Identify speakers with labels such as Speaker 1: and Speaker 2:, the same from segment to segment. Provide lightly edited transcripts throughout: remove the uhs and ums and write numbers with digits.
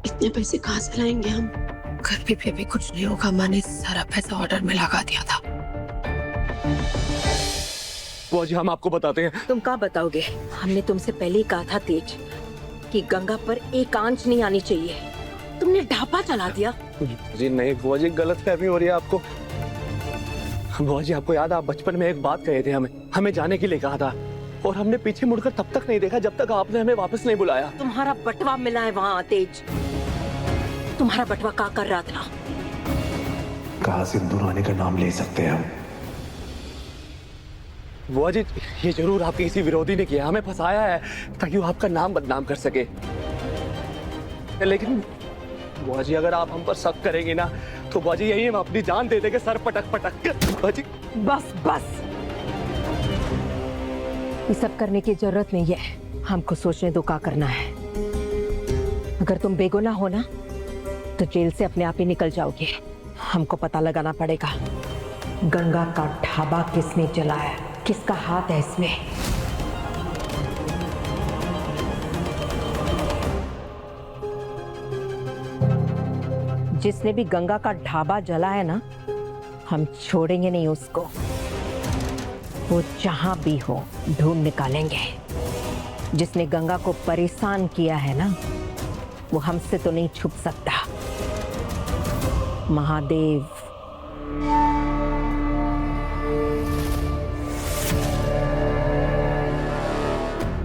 Speaker 1: इतने पैसे कहाँ से लाएंगे हम? घर पे भी अभी कुछ नहीं होगा, मैंने सारा पैसा ऑर्डर में लगा दिया था।
Speaker 2: बुआ जी हम आपको बताते हैं।
Speaker 3: तुम क्या बताओगे? हमने तुमसे पहले ही कहा था तेज कि गंगा पर एक आंच नहीं आनी चाहिए। तुमने ढाबा चला दिया।
Speaker 2: जी नहीं बुआ जी, गलत फहमी हो रही है आपको। बुआ जी आपको याद है, आप बचपन में एक बात कहे थे हमें जाने के लिए कहा था, और हमने पीछे मुड़कर तब तक नहीं देखा जब तक आपने हमें वापस नहीं बुलाया।
Speaker 3: तुम्हारा बटवा मिला है वहाँ तेज। तुम्हारा बटवा क्या कर रहा था?
Speaker 4: कहा सिंदूर रानी का नाम ले सकते हैं हम।
Speaker 2: बुआ जी ये जरूर आपके किसी विरोधी ने किया, हमें फंसाया है ताकि वो आपका नाम बदनाम कर सके। लेकिन बुआ जी अगर आप हम पर शक करेंगे ना तो बुआ जी यही हम अपनी जान दे देंगे, सर पटक पटक कर। बुआ जी
Speaker 3: बस बस, ये सब करने की जरूरत नहीं है। हमको सोचने दो क्या करना है। अगर तुम बेगुनाह हो ना तो जेल से अपने आप ही निकल जाओगे। हमको पता लगाना पड़ेगा गंगा का ढाबा किसने जलाया, किसका हाथ है इसमें। जिसने भी गंगा का ढाबा जला है ना, हम छोड़ेंगे नहीं उसको। वो जहां भी हो ढूंढ निकालेंगे। जिसने गंगा को परेशान किया है ना, वो हमसे तो नहीं छुप सकता। महादेव।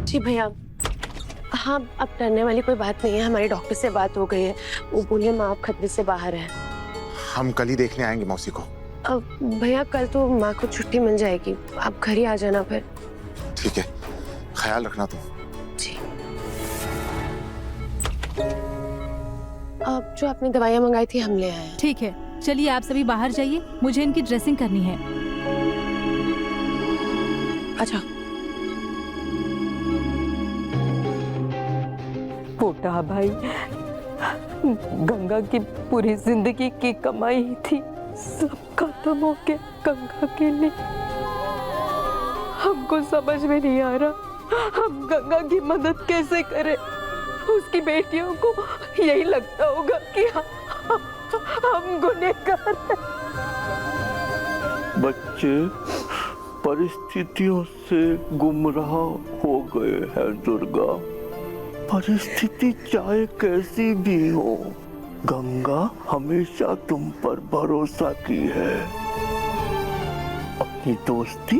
Speaker 1: जी भैया, हाँ अब डरने वाली कोई बात नहीं है। हमारे डॉक्टर से बात हो गई है, वो बोलिए माँ आप खतरे से बाहर है।
Speaker 5: हम कल ही देखने आएंगे मौसी को।
Speaker 1: भैया कल तो माँ को छुट्टी मिल जाएगी, आप घर ही आ जाना फिर।
Speaker 5: ठीक है, ख्याल रखना तुम।
Speaker 1: जी। अब जो आपने दवाइयाँ मंगाई थी हम ले आए हैं।
Speaker 6: ठीक है, चलिए आप सभी बाहर जाइए, मुझे इनकी ड्रेसिंग करनी है।
Speaker 1: अच्छा।
Speaker 3: छोटा भाई, गंगा की पूरी जिंदगी की कमाई थी, सब खत्म हो गया गंगा के लिए। हमको समझ में नहीं आ रहा हम गंगा की मदद कैसे करें। उसकी बेटियों को यही लगता होगा कि हम गुनहगार हैं।
Speaker 7: बच्चे परिस्थितियों से गुमराह हो गए हैं दुर्गा। परिस्थिति चाहे कैसी भी हो, गंगा हमेशा तुम पर भरोसा की है। अपनी दोस्ती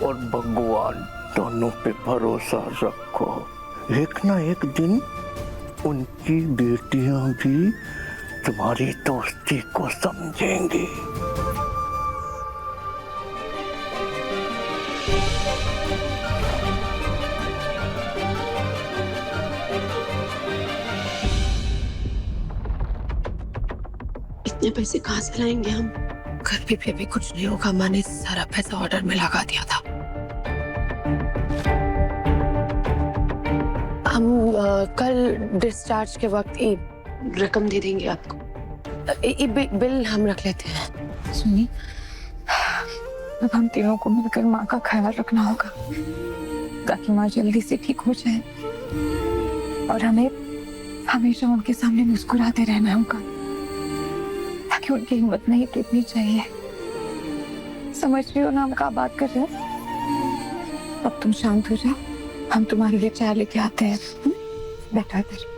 Speaker 7: और भगवान दोनों पे भरोसा रखो। एक ना एक दिन उनकी बेटियां भी तुम्हारी दोस्ती को समझेंगी।
Speaker 1: इतने पैसे कहाँ से लाएंगे हम? घर पे भी अभी कुछ नहीं होगा, मैंने सारा पैसा ऑर्डर में लगा दिया था। हम कल डिस्चार्ज के वक्त रकम दे देंगे आपको। बिल हम रख लेते हैं।
Speaker 8: सुनी, अब हम तीनों को मिलकर माँ का ख्याल रखना होगा ताकि माँ जल्दी से ठीक हो जाए, और हमें हमेशा उनके सामने मुस्कुराते रहना होगा ताकि उनकी हिम्मत नहीं टूटनी चाहिए। समझ रही हो ना हम क्या बात कर रहे हैं? अब तुम शांत हो जाओ, हम तुम्हारे लिए चाय लेके आते हैं। बैठो इधर।